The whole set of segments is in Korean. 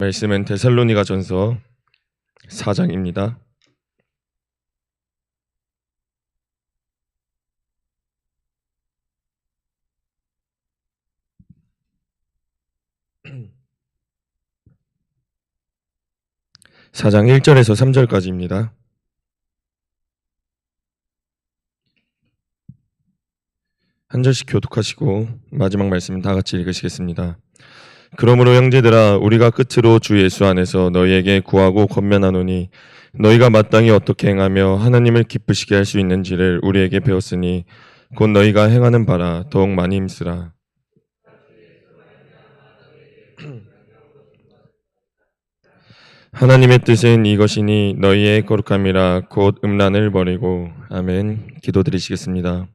말씀은 데살로니가전서 4장입니다. (4장) 1절에서 3절까지입니다. 한 절씩 교독하시고 마지막 말씀 다 같이 읽으시겠습니다. 그러므로 형제들아, 우리가 끝으로 주 예수 안에서 너희에게 구하고 권면하노니 너희가 마땅히 어떻게 행하며 하나님을 기쁘시게 할 수 있는지를 우리에게 배웠으니 곧 너희가 행하는 바라 더욱 많이 힘쓰라. 하나님의 뜻은 이것이니 너희의 거룩함이라 곧 음란을 버리고. 아멘. 기도드리시겠습니다.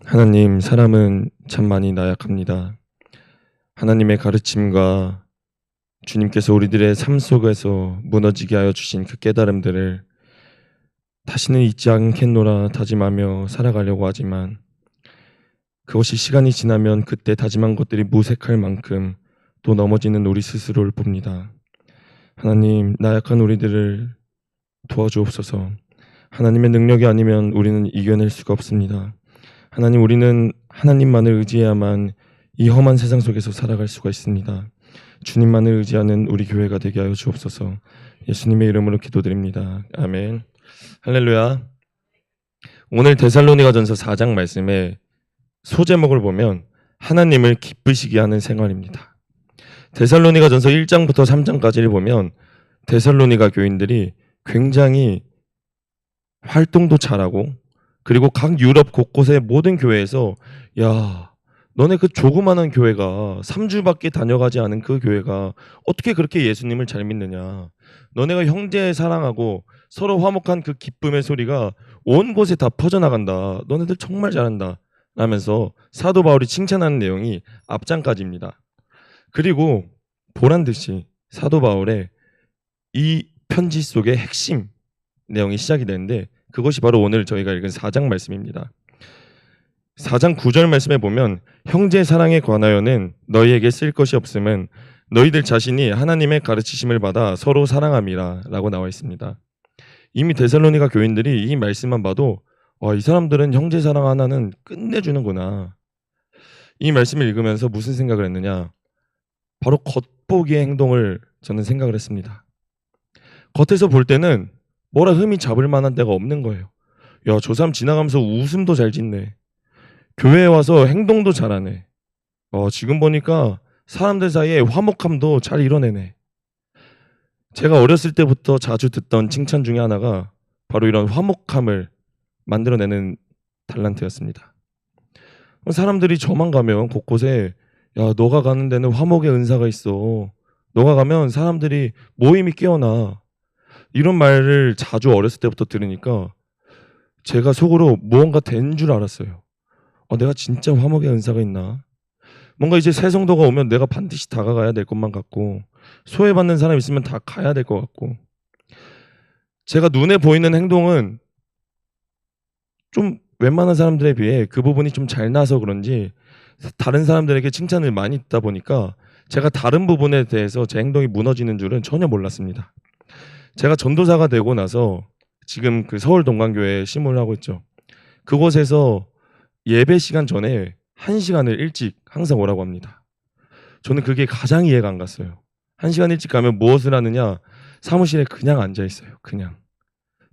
하나님, 사람은 참 많이 나약합니다. 하나님의 가르침과 주님께서 우리들의 삶 속에서 무너지게 하여 주신 그 깨달음들을 다시는 잊지 않겠노라 다짐하며 살아가려고 하지만 그것이 시간이 지나면 그때 다짐한 것들이 무색할 만큼 또 넘어지는 우리 스스로를 봅니다. 하나님, 나약한 우리들을 도와주옵소서. 하나님의 능력이 아니면 우리는 이겨낼 수가 없습니다. 하나님, 우리는 하나님만을 의지해야만 이 험한 세상 속에서 살아갈 수가 있습니다. 주님만을 의지하는 우리 교회가 되게 하여 주옵소서. 예수님의 이름으로 기도드립니다. 아멘. 할렐루야. 오늘 데살로니가전서 4장 말씀의 소제목을 보면 하나님을 기쁘시게 하는 생활입니다. 데살로니가전서 1장부터 3장까지를 보면 데살로니가 교인들이 굉장히 활동도 잘하고, 그리고 각 유럽 곳곳의 모든 교회에서 야, 너네 그 조그마한 교회가 3주밖에 다녀가지 않은 그 교회가 어떻게 그렇게 예수님을 잘 믿느냐, 너네가 형제 사랑하고 서로 화목한 그 기쁨의 소리가 온 곳에 다 퍼져나간다, 너네들 정말 잘한다 라면서 사도 바울이 칭찬하는 내용이 앞장까지입니다. 그리고 보란듯이 사도 바울의 이 편지 속의 핵심 내용이 시작이 되는데 그것이 바로 오늘 저희가 읽은 4장 말씀입니다. 4장 9절 말씀에 보면 형제 사랑에 관하여는 너희에게 쓸 것이 없음은 너희들 자신이 하나님의 가르치심을 받아 서로 사랑함이라 라고 나와 있습니다. 이미 데살로니가 교인들이 이 말씀만 봐도 이 사람들은 형제 사랑 하나는 끝내주는구나. 이 말씀을 읽으면서 무슨 생각을 했느냐, 바로 겉보기의 행동을 저는 생각을 했습니다. 겉에서 볼 때는 뭐라 흠이 잡을 만한 데가 없는 거예요. 야, 저 사람 지나가면서 웃음도 잘 짓네. 교회에 와서 행동도 잘하네. 지금 보니까 사람들 사이에 화목함도 잘 이뤄내네. 제가 어렸을 때부터 자주 듣던 칭찬 중에 하나가 바로 이런 화목함을 만들어내는 달란트였습니다. 사람들이 저만 가면 곳곳에 야, 너가 가는 데는 화목의 은사가 있어. 너가 가면 사람들이 모임이 깨어나. 이런 말을 자주 어렸을 때부터 들으니까 제가 속으로 무언가 된 줄 알았어요. 내가 진짜 화목의 은사가 있나? 뭔가 이제 새 성도가 오면 내가 반드시 다가가야 될 것만 같고, 소외받는 사람 있으면 다 가야 될 것 같고, 제가 눈에 보이는 행동은 좀 웬만한 사람들에 비해 그 부분이 좀 잘 나서 그런지 다른 사람들에게 칭찬을 많이 듣다 보니까 제가 다른 부분에 대해서 제 행동이 무너지는 줄은 전혀 몰랐습니다. 제가 전도사가 되고 나서 지금 그 서울 동강교회에 심호를 하고 있죠. 그곳에서 예배 시간 전에 1시간을 일찍 항상 오라고 합니다. 저는 그게 가장 이해가 안 갔어요. 1시간 일찍 가면 무엇을 하느냐, 사무실에 그냥 앉아 있어요. 그냥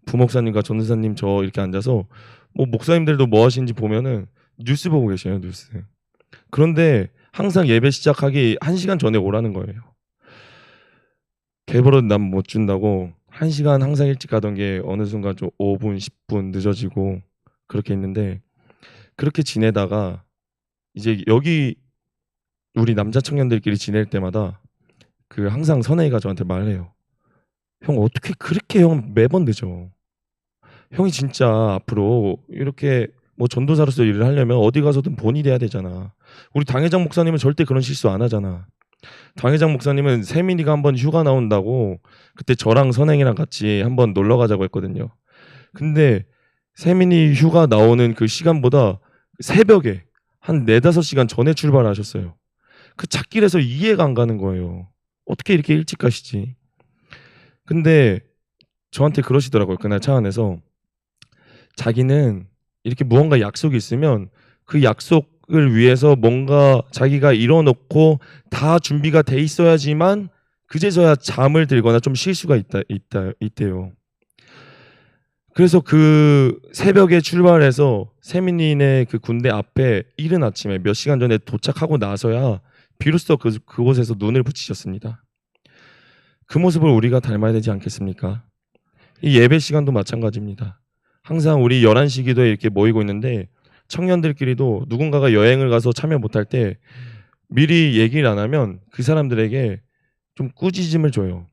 부목사님과 전도사님 저 이렇게 앉아서, 목사님들도 뭐 하시는지 보면은 뉴스 보고 계셔요. 뉴스. 그런데 항상 예배 시작하기 1시간 전에 오라는 거예요. 개버릇 남 못 준다고 1시간 항상 일찍 가던 게 어느 순간 좀 5분, 10분 늦어지고 그렇게 있는데, 그렇게 지내다가 이제 여기 우리 남자 청년들끼리 지낼 때마다 항상 선혜이가 저한테 말해요. 형, 어떻게 그렇게 형 매번 늦어? 형이 진짜 앞으로 이렇게 전도사로서 일을 하려면 어디 가서든 본이 돼야 되잖아. 우리 당회장 목사님은 절대 그런 실수 안 하잖아. 당회장 목사님은 세민이가 한번 휴가 나온다고 그때 저랑 선행이랑 같이 한번 놀러 가자고 했거든요. 근데 세민이 휴가 나오는 그 시간보다 새벽에 한 4-5시간 전에 출발하셨어요. 그 찻길에서 이해가 안 가는 거예요. 어떻게 이렇게 일찍 가시지? 근데 저한테 그러시더라고요. 그날 차 안에서 자기는 이렇게 무언가 약속이 있으면 그 약속을 위해서 뭔가 자기가 이뤄놓고 다 준비가 돼 있어야지만 그제서야 잠을 들거나 좀 쉴 수가 있대요. 그래서 그 새벽에 출발해서 세민이네 그 군대 앞에 이른 아침에 몇 시간 전에 도착하고 나서야 비로소 그곳에서 눈을 붙이셨습니다. 그 모습을 우리가 닮아야 되지 않겠습니까? 이 예배 시간도 마찬가지입니다. 항상 우리 11시 기도에 이렇게 모이고 있는데 청년들끼리도 누군가가 여행을 가서 참여 못할 때 미리 얘기를 안 하면 그 사람들에게 좀 꾸짖음을 줘요.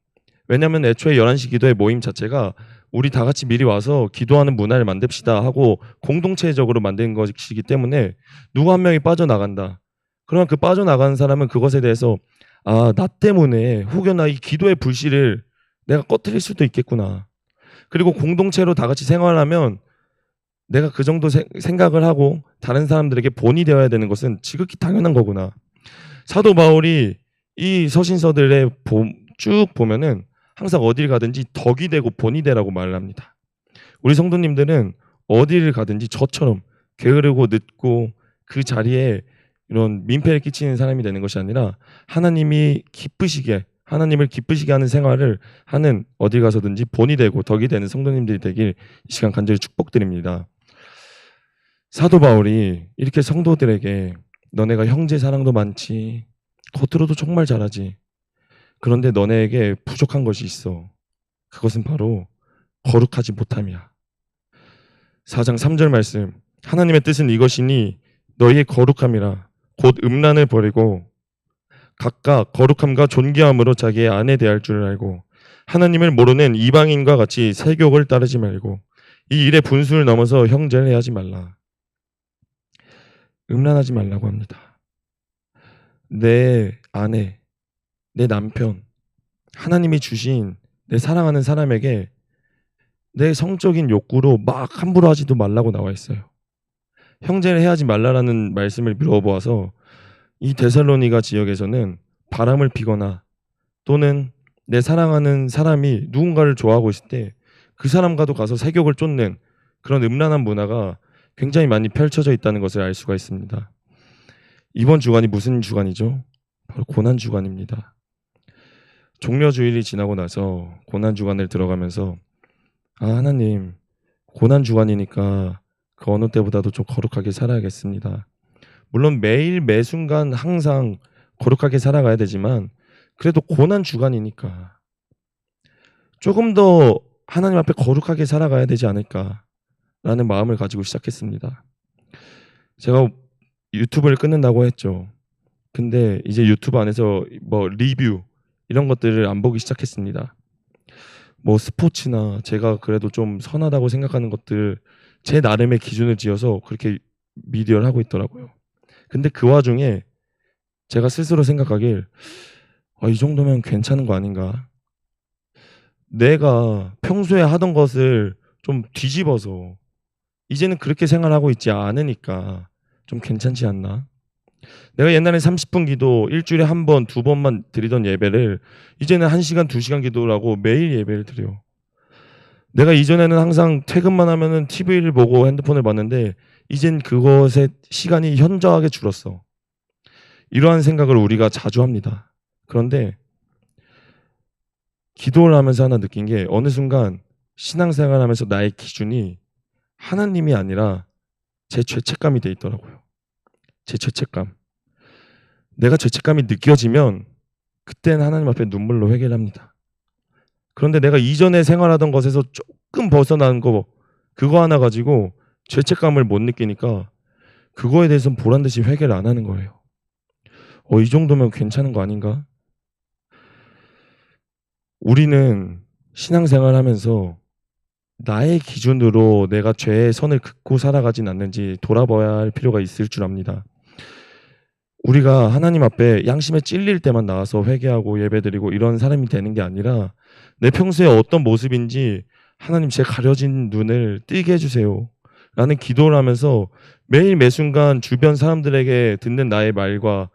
왜냐하면 애초에 11시 기도의 모임 자체가 우리 다 같이 미리 와서 기도하는 문화를 만듭시다 하고 공동체적으로 만든 것이기 때문에 누구 한 명이 빠져나간다. 그러면 그 빠져나가는 사람은 그것에 대해서 나 때문에 혹여나 이 기도의 불씨를 내가 꺼뜨릴 수도 있겠구나. 그리고 공동체로 다 같이 생활하면 내가 그 정도 생각을 하고 다른 사람들에게 본이 되어야 되는 것은 지극히 당연한 거구나. 사도 바울이 이 서신서들에 쭉 보면은 항상 어딜 가든지 덕이 되고 본이 되라고 말을 합니다. 우리 성도님들은 어디를 가든지 저처럼 게으르고 늦고 그 자리에 이런 민폐를 끼치는 사람이 되는 것이 아니라 하나님을 기쁘시게 하는 생활을 하는 어디 가서든지 본이 되고 덕이 되는 성도님들이 되길 이 시간 간절히 축복드립니다. 사도 바울이 이렇게 성도들에게 너네가 형제 사랑도 많지, 겉으로도 정말 잘하지. 그런데 너네에게 부족한 것이 있어. 그것은 바로 거룩하지 못함이야. 4장 3절 말씀. 하나님의 뜻은 이것이니 너희의 거룩함이라 곧 음란을 버리고 각각 거룩함과 존귀함으로 자기의 아내 대할 줄을 알고 하나님을 모르는 이방인과 같이 세욕을 따르지 말고 이 일의 분수를 넘어서 형제를 해하지 말라. 음란하지 말라고 합니다. 내 아내, 내 남편, 하나님이 주신 내 사랑하는 사람에게 내 성적인 욕구로 막 함부로 하지도 말라고 나와 있어요. 형제를 해하지 말라라는 말씀을 미뤄보아서 이 데살로니가 지역에서는 바람을 피거나 또는 내 사랑하는 사람이 누군가를 좋아하고 있을 때 그 사람과도 가서 세욕을 쫓는 그런 음란한 문화가 굉장히 많이 펼쳐져 있다는 것을 알 수가 있습니다. 이번 주간이 무슨 주간이죠? 바로 고난 주간입니다. 종려 주일이 지나고 나서 고난 주간을 들어가면서 하나님, 고난 주간이니까 그 어느 때보다도 좀 거룩하게 살아야겠습니다. 물론 매일 매 순간 항상 거룩하게 살아가야 되지만 그래도 고난 주간이니까 조금 더 하나님 앞에 거룩하게 살아가야 되지 않을까라는 마음을 가지고 시작했습니다. 제가 유튜브를 끊는다고 했죠. 근데 이제 유튜브 안에서 뭐 리뷰 이런 것들을 안 보기 시작했습니다. 뭐 스포츠나 제가 그래도 좀 선하다고 생각하는 것들 제 나름의 기준을 지어서 그렇게 미디어를 하고 있더라고요. 근데 그 와중에 제가 스스로 생각하길 이 정도면 괜찮은 거 아닌가? 내가 평소에 하던 것을 좀 뒤집어서 이제는 그렇게 생활하고 있지 않으니까 좀 괜찮지 않나? 내가 옛날에 30분 기도 일주일에 한 번, 두 번만 드리던 예배를 이제는 1시간, 2시간 기도라고 매일 예배를 드려. 내가 이전에는 항상 퇴근만 하면은 TV를 보고 핸드폰을 봤는데 이젠 그것의 시간이 현저하게 줄었어. 이러한 생각을 우리가 자주 합니다. 그런데 기도를 하면서 하나 느낀 게 어느 순간 신앙생활 하면서 나의 기준이 하나님이 아니라 제 죄책감이 돼 있더라고요. 제 죄책감. 내가 죄책감이 느껴지면 그때는 하나님 앞에 눈물로 회개를 합니다. 그런데 내가 이전에 생활하던 것에서 조금 벗어나는 거 그거 하나 가지고 죄책감을 못 느끼니까 그거에 대해서는 보란듯이 회개를 안 하는 거예요. 이 정도면 괜찮은 거 아닌가? 우리는 신앙생활 하면서 나의 기준으로 내가 죄의 선을 긋고 살아가진 않는지 돌아봐야 할 필요가 있을 줄 압니다. 우리가 하나님 앞에 양심에 찔릴 때만 나와서 회개하고 예배드리고 이런 사람이 되는 게 아니라 내 평소에 어떤 모습인지 하나님 제 가려진 눈을 뜨게 해주세요 라는 기도를 하면서 매일 매 순간 주변 사람들에게 듣는 나의 말과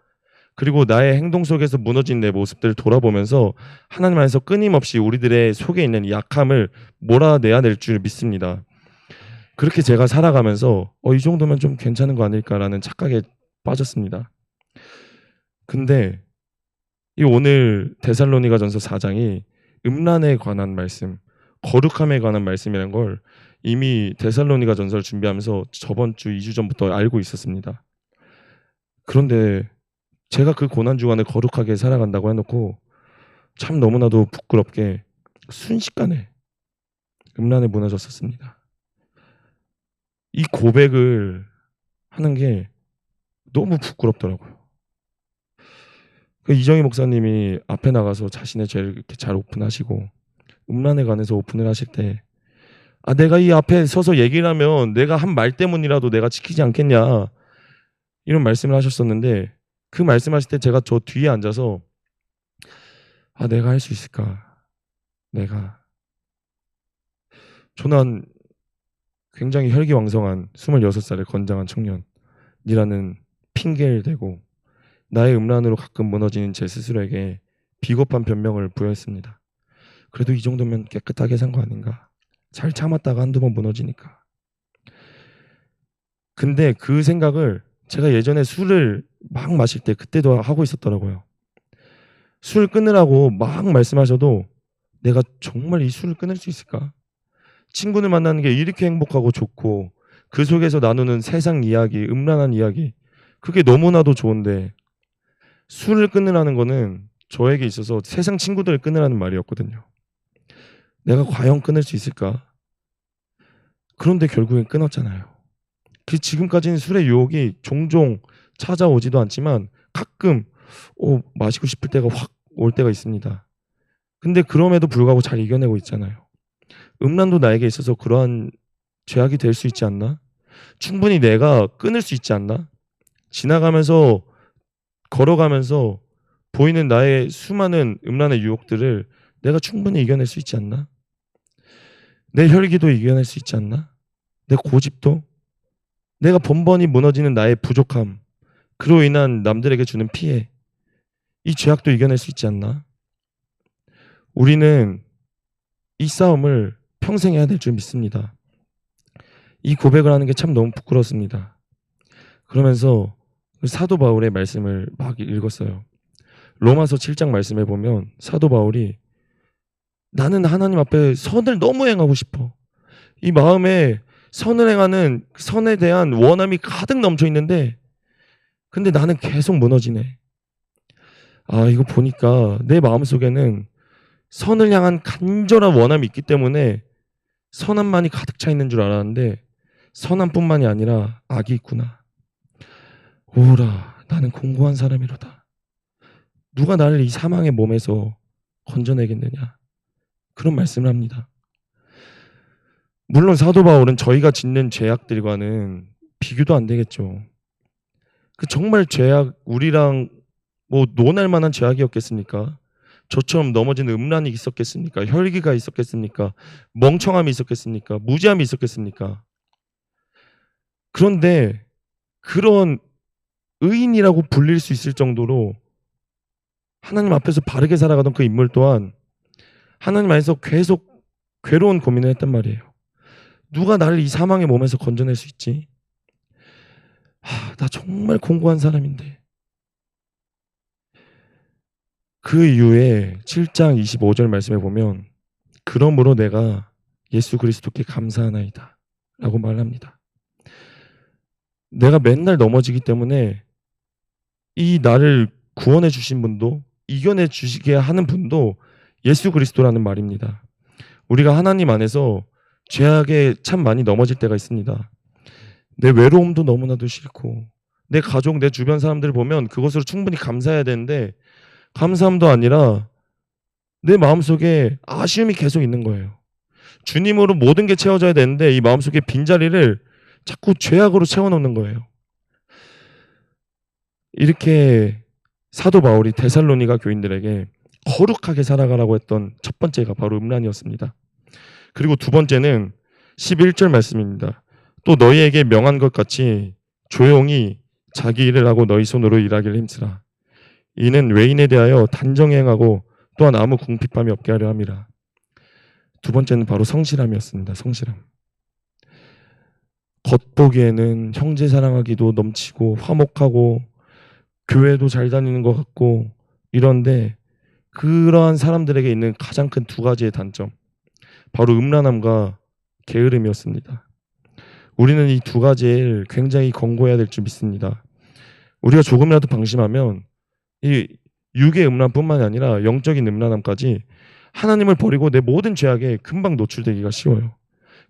그리고 나의 행동 속에서 무너진 내 모습들을 돌아보면서 하나님 안에서 끊임없이 우리들의 속에 있는 약함을 몰아내야 될 줄 믿습니다. 그렇게 제가 살아가면서 이 정도면 좀 괜찮은 거 아닐까라는 착각에 빠졌습니다. 근데 이 오늘 데살로니가전서 4장이 음란에 관한 말씀, 거룩함에 관한 말씀이라는 걸 이미 데살로니가전서를 준비하면서 저번 주 2주 전부터 알고 있었습니다. 그런데 제가 그 고난 주간을 거룩하게 살아간다고 해놓고 참 너무나도 부끄럽게 순식간에 음란에 무너졌었습니다. 이 고백을 하는 게 너무 부끄럽더라고요. 이정희 목사님이 앞에 나가서 자신의 죄를 이렇게 잘 오픈하시고 음란에 관해서 오픈을 하실 때 내가 이 앞에 서서 얘기를 하면 내가 한 말 때문이라도 내가 지키지 않겠냐 이런 말씀을 하셨었는데 그 말씀하실 때 제가 저 뒤에 앉아서 내가 할 수 있을까? 저는 굉장히 혈기왕성한 26살의 건장한 청년이라는 핑계를 대고 나의 음란으로 가끔 무너지는 제 스스로에게 비겁한 변명을 부여했습니다. 그래도 이 정도면 깨끗하게 산 거 아닌가? 잘 참았다가 한두 번 무너지니까. 근데 그 생각을 제가 예전에 술을 막 마실 때 그때도 하고 있었더라고요. 술 끊으라고 막 말씀하셔도 내가 정말 이 술을 끊을 수 있을까? 친구를 만나는 게 이렇게 행복하고 좋고 그 속에서 나누는 세상 이야기, 음란한 이야기 그게 너무나도 좋은데 술을 끊으라는 거는 저에게 있어서 세상 친구들을 끊으라는 말이었거든요. 내가 과연 끊을 수 있을까? 그런데 결국엔 끊었잖아요. 그 지금까지는 술의 유혹이 종종 찾아오지도 않지만 가끔 마시고 싶을 때가 확 올 때가 있습니다. 근데 그럼에도 불구하고 잘 이겨내고 있잖아요. 음란도 나에게 있어서 그러한 죄악이 될 수 있지 않나? 충분히 내가 끊을 수 있지 않나? 지나가면서 걸어가면서 보이는 나의 수많은 음란의 유혹들을 내가 충분히 이겨낼 수 있지 않나? 내 혈기도 이겨낼 수 있지 않나? 내 고집도? 내가 번번이 무너지는 나의 부족함, 그로 인한 남들에게 주는 피해, 이 죄악도 이겨낼 수 있지 않나? 우리는 이 싸움을 평생 해야 될 줄 믿습니다. 이 고백을 하는 게 참 너무 부끄럽습니다. 그러면서 사도 바울의 말씀을 막 읽었어요. 로마서 7장 말씀에 보면 사도 바울이 나는 하나님 앞에 선을 너무 행하고 싶어. 이 마음에 선을 행하는 선에 대한 원함이 가득 넘쳐 있는데 근데 나는 계속 무너지네. 이거 보니까 내 마음속에는 선을 향한 간절한 원함이 있기 때문에 선함만이 가득 차 있는 줄 알았는데 선함뿐만이 아니라 악이 있구나. 오라, 나는 공고한 사람이로다. 누가 나를 이 사망의 몸에서 건져내겠느냐. 그런 말씀을 합니다. 물론 사도 바울은 저희가 짓는 죄악들과는 비교도 안 되겠죠. 그 정말 죄악, 우리랑 논할 만한 죄악이었겠습니까? 저처럼 넘어지는 음란이 있었겠습니까? 혈기가 있었겠습니까? 멍청함이 있었겠습니까? 무지함이 있었겠습니까? 그런데 그런 의인이라고 불릴 수 있을 정도로 하나님 앞에서 바르게 살아가던 그 인물 또한 하나님 안에서 계속 괴로운 고민을 했단 말이에요. 누가 나를 이 사망의 몸에서 건져낼 수 있지? 나 정말 공고한 사람인데. 그 이후에 7장 25절 말씀에 보면 그러므로 내가 예수 그리스도께 감사하나이다 라고 말합니다. 내가 맨날 넘어지기 때문에 이 나를 구원해 주신 분도 이겨내 주시게 하는 분도 예수 그리스도라는 말입니다. 우리가 하나님 안에서 죄악에 참 많이 넘어질 때가 있습니다. 내 외로움도 너무나도 싫고 내 가족, 내 주변 사람들 보면 그것으로 충분히 감사해야 되는데 감사함도 아니라 내 마음속에 아쉬움이 계속 있는 거예요. 주님으로 모든 게 채워져야 되는데 이 마음속에 빈자리를 자꾸 죄악으로 채워놓는 거예요. 이렇게 사도 바울이 데살로니가 교인들에게 거룩하게 살아가라고 했던 첫 번째가 바로 음란이었습니다. 그리고 두 번째는 11절 말씀입니다. 또 너희에게 명한 것 같이 조용히 자기 일을 하고 너희 손으로 일하기를 힘쓰라. 이는 외인에 대하여 단정 행하고 또한 아무 궁핍함이 없게 하려 함이라. 두 번째는 바로 성실함이었습니다. 성실함. 겉보기에는 형제 사랑하기도 넘치고 화목하고 교회도 잘 다니는 것 같고 이런데 그러한 사람들에게 있는 가장 큰 두 가지의 단점, 바로 음란함과 게으름이었습니다. 우리는 이 두 가지를 굉장히 권고해야 될 줄 믿습니다. 우리가 조금이라도 방심하면 이 육의 음란뿐만 아니라 영적인 음란함까지 하나님을 버리고 내 모든 죄악에 금방 노출되기가 쉬워요.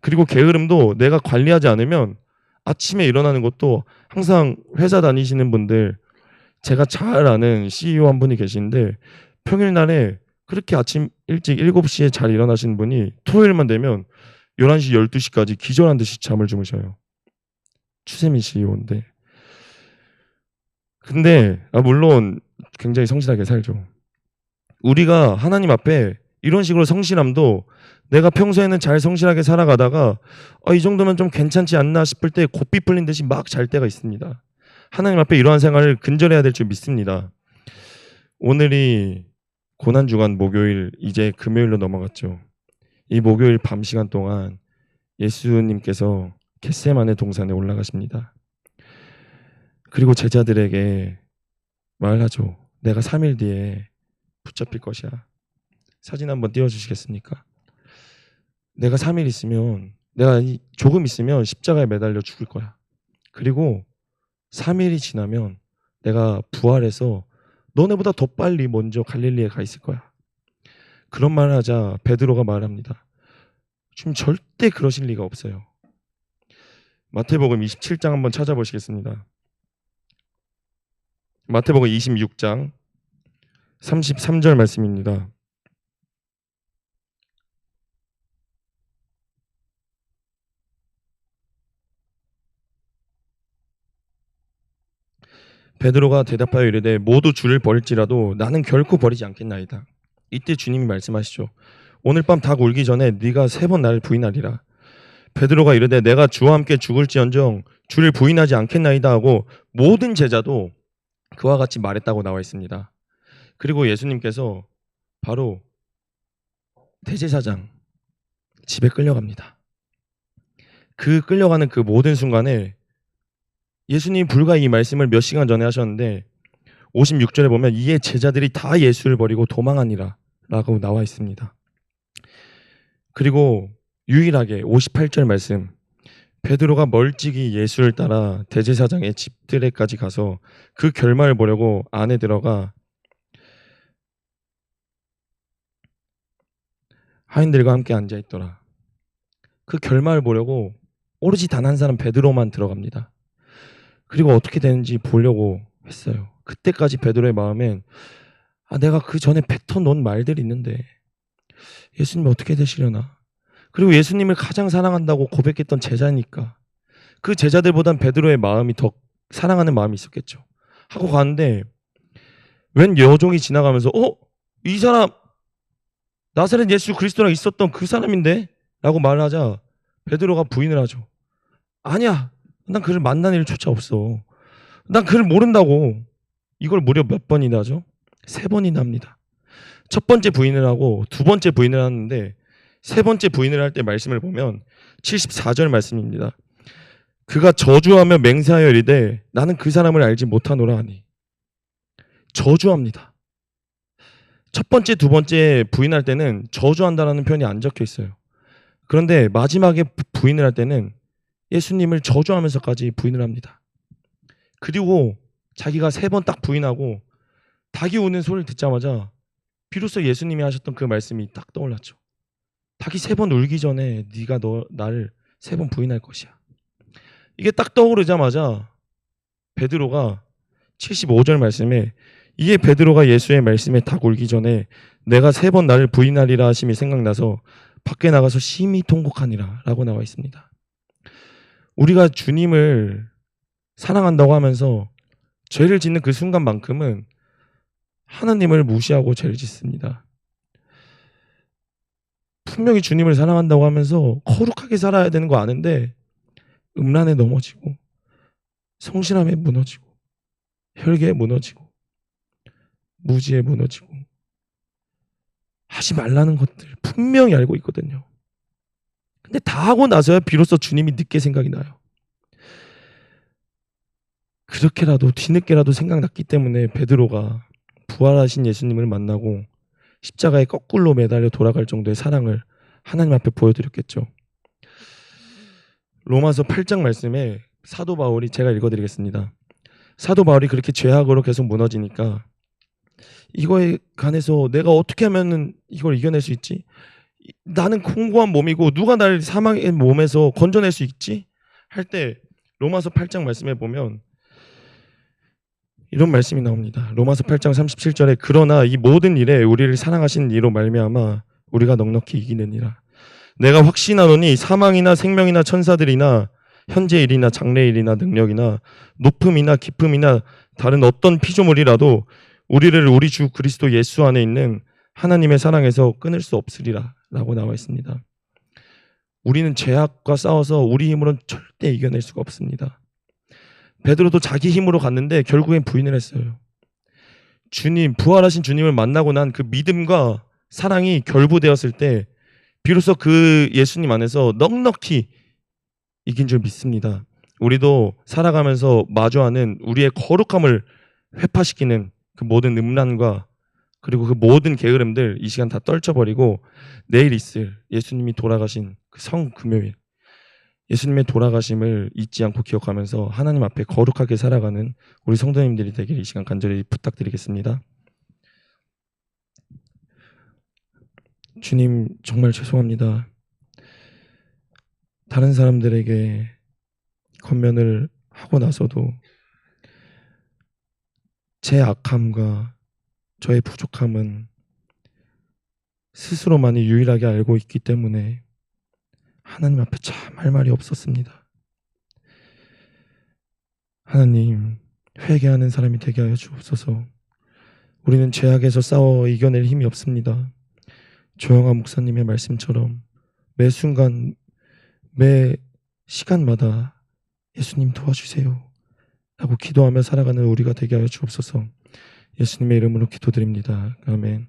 그리고 게으름도 내가 관리하지 않으면 아침에 일어나는 것도, 항상 회사 다니시는 분들, 제가 잘 아는 CEO 한 분이 계신데 평일날에 그렇게 아침 일찍 7시에 잘 일어나시는 분이 토요일만 되면 11시, 12시까지 기절한 듯이 잠을 주무셔요. 추세민 CEO인데. 근데 물론 굉장히 성실하게 살죠. 우리가 하나님 앞에 이런 식으로 성실함도, 내가 평소에는 잘 성실하게 살아가다가 이 정도면 좀 괜찮지 않나 싶을 때 고삐 풀린 듯이 막 잘 때가 있습니다. 하나님 앞에 이러한 생활을 근절해야 될 줄 믿습니다. 오늘이 고난주간 목요일, 이제 금요일로 넘어갔죠. 이 목요일 밤 시간 동안 예수님께서 겟세마네 동산에 올라가십니다. 그리고 제자들에게 말하죠. 내가 3일 뒤에 붙잡힐 것이야. 사진 한번 띄워주시겠습니까? 내가 3일 있으면, 내가 조금 있으면 십자가에 매달려 죽을 거야. 그리고 3일이 지나면 내가 부활해서 너네보다 더 빨리 먼저 갈릴리에 가 있을 거야. 그런 말을 하자 베드로가 말합니다. 지금 절대 그러실 리가 없어요. 마태복음 27장 한번 찾아보시겠습니다. 마태복음 26장 33절 말씀입니다. 베드로가 대답하여 이르되 모두 주를 버릴지라도 나는 결코 버리지 않겠나이다. 이때 주님이 말씀하시죠. 오늘 밤 닭 울기 전에 네가 3번 나를 부인하리라. 베드로가 이르되 내가 주와 함께 죽을지언정 주를 부인하지 않겠나이다 하고 모든 제자도 그와 같이 말했다고 나와 있습니다. 그리고 예수님께서 바로 대제사장 집에 끌려갑니다. 그 끌려가는 그 모든 순간에 예수님이 불과 이 말씀을 몇 시간 전에 하셨는데 56절에 보면 이에 제자들이 다 예수를 버리고 도망하니라 라고 나와 있습니다. 그리고 유일하게 58절 말씀, 베드로가 멀찍이 예수를 따라 대제사장의 집들에까지 가서 그 결말을 보려고 안에 들어가 하인들과 함께 앉아있더라. 그 결말을 보려고 오로지 단 한 사람 베드로만 들어갑니다. 그리고 어떻게 되는지 보려고 했어요. 그때까지 베드로의 마음엔 내가 그 전에 뱉어놓은 말들이 있는데 예수님이 어떻게 되시려나. 그리고 예수님을 가장 사랑한다고 고백했던 제자니까 그 제자들보단 베드로의 마음이 더 사랑하는 마음이 있었겠죠. 하고 가는데 웬 여종이 지나가면서 이 사람 나사렛 예수 그리스도랑 있었던 그 사람인데? 라고 말을 하자 베드로가 부인을 하죠. 아니야, 난 그를 만난 일조차 없어. 난 그를 모른다고. 이걸 무려 몇 번이나 하죠? 3번이나 합니다. 첫 번째 부인을 하고 두 번째 부인을 하는데 세 번째 부인을 할 때 말씀을 보면 74절 말씀입니다. 그가 저주하며 맹세하여 이르되 나는 그 사람을 알지 못하노라 하니. 저주합니다. 첫 번째, 두 번째 부인할 때는 저주한다라는 표현이 안 적혀 있어요. 그런데 마지막에 부인을 할 때는 예수님을 저주하면서까지 부인을 합니다. 그리고 자기가 3번 딱 부인하고 닭이 우는 소리를 듣자마자 비로소 예수님이 하셨던 그 말씀이 딱 떠올랐죠. 닭이 3번 울기 전에 네가 나를 3번 부인할 것이야. 이게 딱 떠오르자마자 베드로가 75절 말씀에 이에 베드로가 예수의 말씀에 닭 울기 전에 내가 3번 나를 부인하리라 하심이 생각나서 밖에 나가서 심히 통곡하니라 라고 나와 있습니다. 우리가 주님을 사랑한다고 하면서 죄를 짓는 그 순간만큼은 하나님을 무시하고 죄를 짓습니다. 분명히 주님을 사랑한다고 하면서 거룩하게 살아야 되는 거 아는데 음란에 넘어지고 성실함에 무너지고 혈계에 무너지고 무지에 무너지고 하지 말라는 것들 분명히 알고 있거든요. 근데 다 하고 나서야 비로소 주님이 늦게 생각이 나요. 그렇게라도 뒤늦게라도 생각났기 때문에 베드로가 부활하신 예수님을 만나고 십자가에 거꾸로 매달려 돌아갈 정도의 사랑을 하나님 앞에 보여드렸겠죠. 로마서 8장 말씀에 사도 바울이, 제가 읽어드리겠습니다. 사도 바울이 그렇게 죄악으로 계속 무너지니까 이거에 관해서 내가 어떻게 하면 이걸 이겨낼 수 있지? 나는 공고한 몸이고 누가 날 사망의 몸에서 건져낼 수 있지? 할 때 로마서 8장 말씀에 보면 이런 말씀이 나옵니다. 로마서 8장 37절에 그러나 이 모든 일에 우리를 사랑하신 이로 말미암아 우리가 넉넉히 이기느니라. 내가 확신하노니 사망이나 생명이나 천사들이나 현재 일이나 장래 일이나 능력이나 높음이나 깊음이나 다른 어떤 피조물이라도 우리를 우리 주 그리스도 예수 안에 있는 하나님의 사랑에서 끊을 수 없으리라 라고 나와 있습니다. 우리는 죄악과 싸워서 우리 힘으로는 절대 이겨낼 수가 없습니다. 베드로도 자기 힘으로 갔는데 결국엔 부인을 했어요. 주님, 부활하신 주님을 만나고 난 그 믿음과 사랑이 결부되었을 때 비로소 그 예수님 안에서 넉넉히 이긴 줄 믿습니다. 우리도 살아가면서 마주하는 우리의 거룩함을 회파시키는 그 모든 음란과 그리고 그 모든 게으름들 이 시간 다 떨쳐버리고 내일 있을 예수님이 돌아가신 그 성금요일, 예수님의 돌아가심을 잊지 않고 기억하면서 하나님 앞에 거룩하게 살아가는 우리 성도님들이 되길 이 시간 간절히 부탁드리겠습니다. 주님, 정말 죄송합니다. 다른 사람들에게 권면을 하고 나서도 제 악함과 저의 부족함은 스스로만이 유일하게 알고 있기 때문에 하나님 앞에 참 할 말이 없었습니다. 하나님, 회개하는 사람이 되게 하여 주옵소서. 우리는 죄악에서 싸워 이겨낼 힘이 없습니다. 조영아 목사님의 말씀처럼 매 순간 매 시간마다 예수님 도와주세요 라고 기도하며 살아가는 우리가 되게 하여 주옵소서. 예수님의 이름으로 기도드립니다. 아멘.